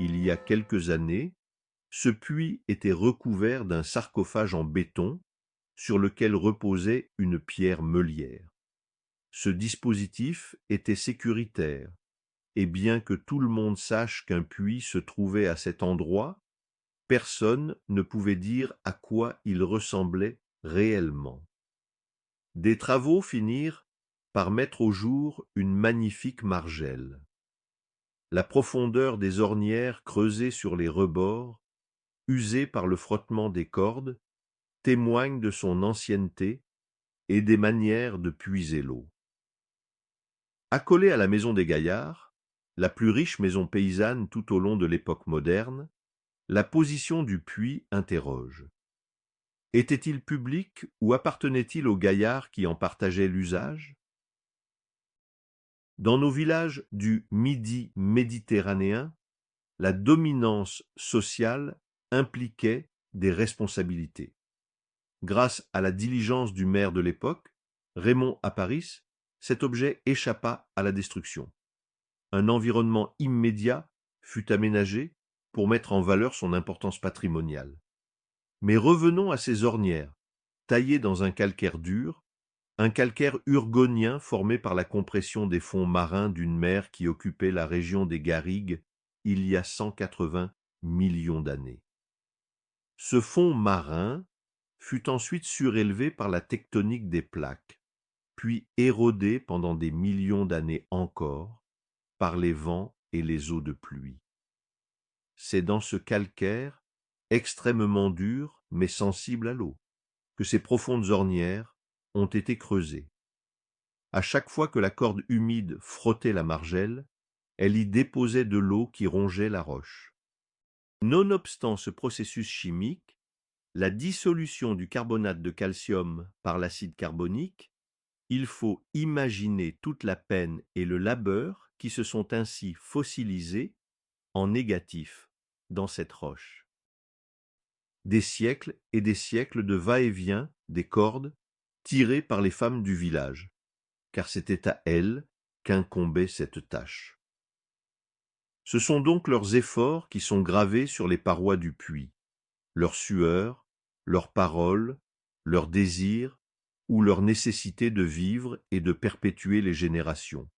il y a quelques années, ce puits était recouvert d'un sarcophage en béton sur lequel reposait une pierre meulière. Ce dispositif était sécuritaire, et bien que tout le monde sache qu'un puits se trouvait à cet endroit, personne ne pouvait dire à quoi il ressemblait réellement. Des travaux finirent par mettre au jour une magnifique margelle. La profondeur des ornières creusées sur les rebords, usées par le frottement des cordes, témoigne de son ancienneté et des manières de puiser l'eau. Accolée à la maison des Gaillards, la plus riche maison paysanne tout au long de l'époque moderne, la position du puits interroge. Était-il public ou appartenait-il aux Gaillards qui en partageaient l'usage? Dans nos villages du Midi méditerranéen, la dominance sociale impliquait des responsabilités. Grâce à la diligence du maire de l'époque, Raymond Aparis, cet objet échappa à la destruction. Un environnement immédiat fut aménagé pour mettre en valeur son importance patrimoniale. Mais revenons à ces ornières, taillées dans un calcaire dur, un calcaire urgonien formé par la compression des fonds marins d'une mer qui occupait la région des Garrigues il y a 180 millions d'années. Ce fond marin fut ensuite surélevé par la tectonique des plaques, puis érodé pendant des millions d'années encore par les vents et les eaux de pluie. C'est dans ce calcaire, extrêmement dur mais sensible à l'eau, que ces profondes ornières ont été creusées. À chaque fois que la corde humide frottait la margelle, elle y déposait de l'eau qui rongeait la roche. Nonobstant ce processus chimique, la dissolution du carbonate de calcium par l'acide carbonique, il faut imaginer toute la peine et le labeur qui se sont ainsi fossilisés en négatif dans cette roche. Des siècles et des siècles de va-et-vient des cordes tirées par les femmes du village, car c'était à elles qu'incombait cette tâche. Ce sont donc leurs efforts qui sont gravés sur les parois du puits, leur sueur, leurs paroles, leurs désirs ou leur nécessité de vivre et de perpétuer les générations.